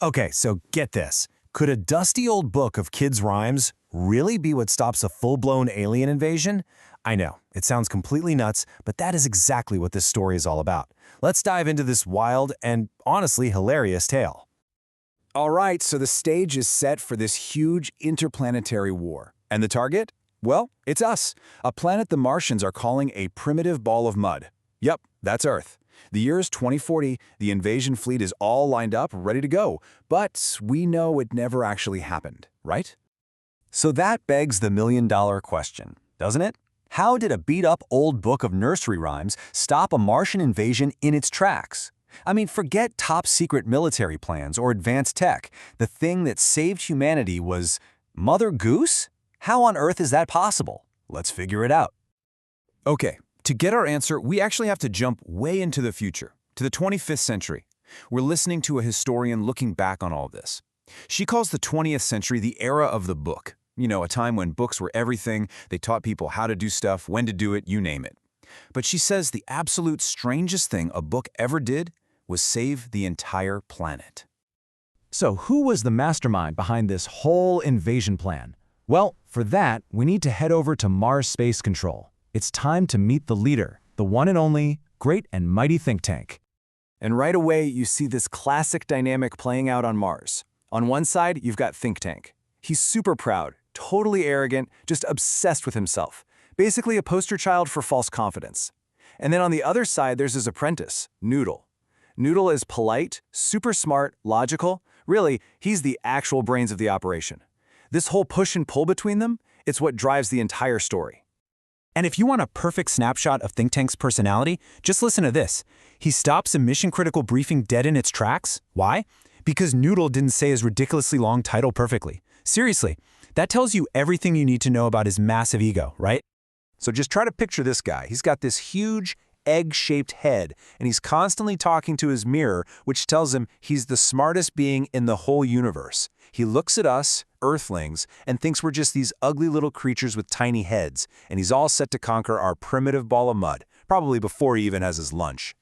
Okay, so get this. Could a dusty old book of kids' rhymes really be what stops a full-blown alien invasion? I know, it sounds completely nuts, but that is exactly what this story is all about. Let's dive into this wild and honestly hilarious tale. All right, so the stage is set for this huge interplanetary war. And the target? Well, it's us, a planet the Martians are calling a primitive ball of mud. Yep, that's Earth. The year is 2040, the invasion fleet is all lined up, ready to go, but we know it never actually happened, right? So that begs the million-dollar question, doesn't it? How did a beat-up old book of nursery rhymes stop a Martian invasion in its tracks? I mean, forget top-secret military plans or advanced tech. The thing that saved humanity was Mother Goose? How on earth is that possible? Let's figure it out. Okay, to get our answer, we actually have to jump way into the future, to the 25th century. We're listening to a historian looking back on all this. She calls the 20th century the era of the book. You know, a time when books were everything, they taught people how to do stuff, when to do it, you name it. But she says the absolute strangest thing a book ever did was save the entire planet. So who was the mastermind behind this whole invasion plan? Well, for that, we need to head over to Mars Space Control. It's time to meet the leader, the one and only great and mighty think tank. And right away, you see this classic dynamic playing out on Mars. On one side, you've got Think Tank. He's super proud, totally arrogant, just obsessed with himself. Basically a poster child for false confidence. And then on the other side, there's his apprentice, Noodle. Noodle is polite, super smart, logical. Really, he's the actual brains of the operation. This whole push and pull between them, it's what drives the entire story. And if you want a perfect snapshot of Think Tank's personality, just listen to this. He stops a mission-critical briefing dead in its tracks. Why? Because Noodle didn't say his ridiculously long title perfectly. Seriously, that tells you everything you need to know about his massive ego, right? So just try to picture this guy. He's got this huge, egg-shaped head, and he's constantly talking to his mirror, which tells him he's the smartest being in the whole universe. He looks at us, Earthlings, and thinks we're just these ugly little creatures with tiny heads, and he's all set to conquer our primitive ball of mud, probably before he even has his lunch.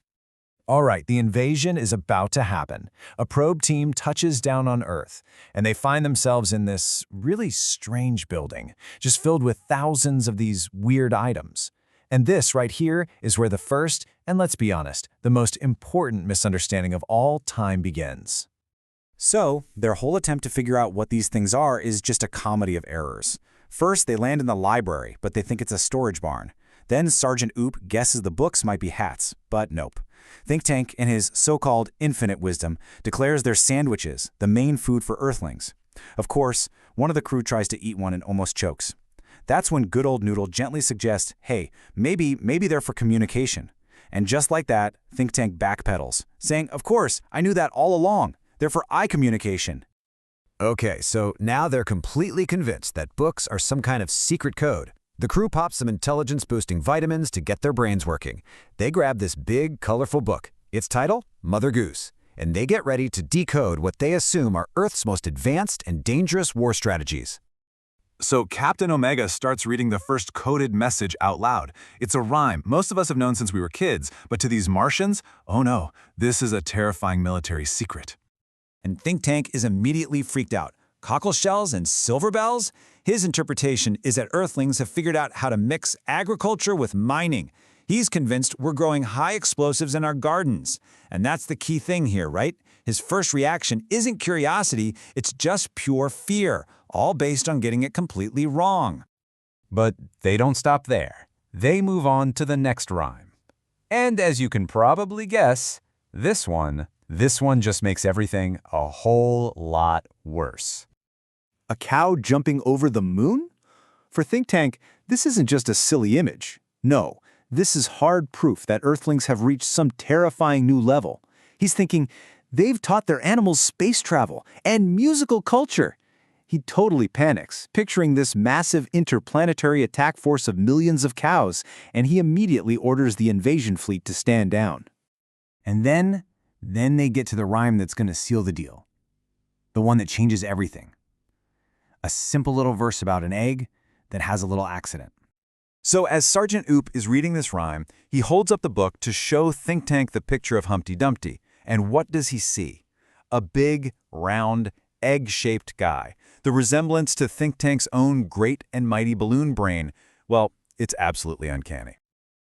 All right, the invasion is about to happen. A probe team touches down on Earth, and they find themselves in this really strange building, just filled with thousands of these weird items. And this right here is where the first, and let's be honest, the most important misunderstanding of all time begins. So, their whole attempt to figure out what these things are is just a comedy of errors. First, they land in the library, but they think it's a storage barn. Then Sergeant Oop guesses the books might be hats, but nope. Think Tank, in his so-called infinite wisdom, declares they're sandwiches, the main food for Earthlings. Of course, one of the crew tries to eat one and almost chokes. That's when good old Noodle gently suggests, hey, maybe they're for communication. And just like that, Think Tank backpedals, saying, of course, I knew that all along. They're for eye communication. Okay, so now they're completely convinced that books are some kind of secret code. The crew pops some intelligence-boosting vitamins to get their brains working. They grab this big, colorful book. Its title? Mother Goose. And they get ready to decode what they assume are Earth's most advanced and dangerous war strategies. So Captain Omega starts reading the first coded message out loud. It's a rhyme most of us have known since we were kids, but to these Martians, oh no, this is a terrifying military secret. And Think Tank is immediately freaked out. Cockle shells and silver bells? His interpretation is that Earthlings have figured out how to mix agriculture with mining. He's convinced we're growing high explosives in our gardens. And that's the key thing here, right? His first reaction isn't curiosity, it's just pure fear, all based on getting it completely wrong. But they don't stop there. They move on to the next rhyme. And as you can probably guess, this one just makes everything a whole lot worse. A cow jumping over the moon? For Think Tank, this isn't just a silly image. No, this is hard proof that Earthlings have reached some terrifying new level. He's thinking, they've taught their animals space travel and musical culture. He totally panics, picturing this massive interplanetary attack force of millions of cows, and he immediately orders the invasion fleet to stand down. And then they get to the rhyme that's going to seal the deal. The one that changes everything. A simple little verse about an egg that has a little accident. So as Sergeant Oop is reading this rhyme, he holds up the book to show Think Tank the picture of Humpty Dumpty. And what does he see? A big, round, egg-shaped guy. The resemblance to think tank's own great and mighty balloon brain, well, it's absolutely uncanny.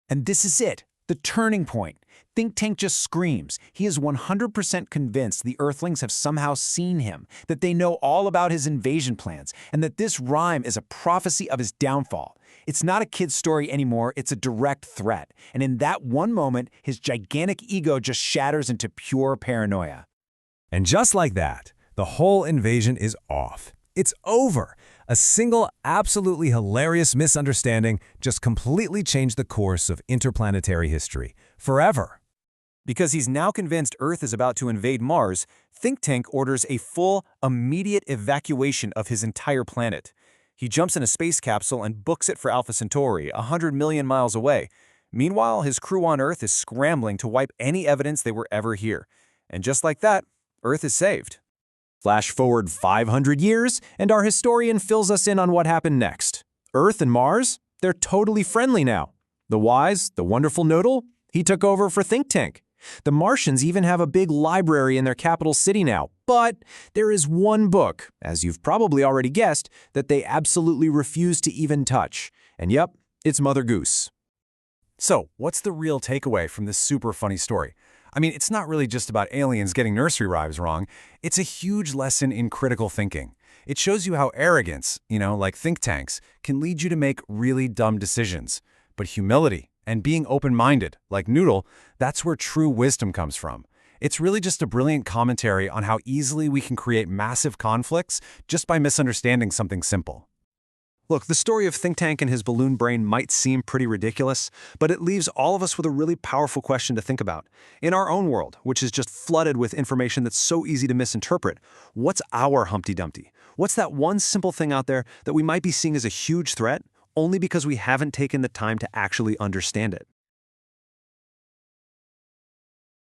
And this is it, the turning point. Think Tank just screams. He is 100% convinced the Earthlings have somehow seen him, that they know all about his invasion plans, and that this rhyme is a prophecy of his downfall. It's not a kid's story anymore, it's a direct threat. And in that one moment, his gigantic ego just shatters into pure paranoia. And just like that, the whole invasion is off. It's over. A single, absolutely hilarious misunderstanding just completely changed the course of interplanetary history. Forever. Because he's now convinced Earth is about to invade Mars, Think Tank orders a full, immediate evacuation of his entire planet. He jumps in a space capsule and books it for Alpha Centauri, 100 million miles away. Meanwhile, his crew on Earth is scrambling to wipe any evidence they were ever here. And just like that, Earth is saved. Flash forward 500 years, and our historian fills us in on what happened next. Earth and Mars, they're totally friendly now. The wise, the wonderful Noodle, he took over for Think Tank. The Martians even have a big library in their capital city now, but there is one book, as you've probably already guessed, that they absolutely refuse to even touch. And yep, it's Mother Goose. So, what's the real takeaway from this super funny story? I mean, it's not really just about aliens getting nursery rhymes wrong. It's a huge lesson in critical thinking. It shows you how arrogance, like think tanks, can lead you to make really dumb decisions. But humility and being open-minded, like Noodle, that's where true wisdom comes from. It's really just a brilliant commentary on how easily we can create massive conflicts just by misunderstanding something simple. Look, the story of Think Tank and his balloon brain might seem pretty ridiculous, but it leaves all of us with a really powerful question to think about. In our own world, which is just flooded with information that's so easy to misinterpret, what's our Humpty Dumpty? What's that one simple thing out there that we might be seeing as a huge threat, only because we haven't taken the time to actually understand it?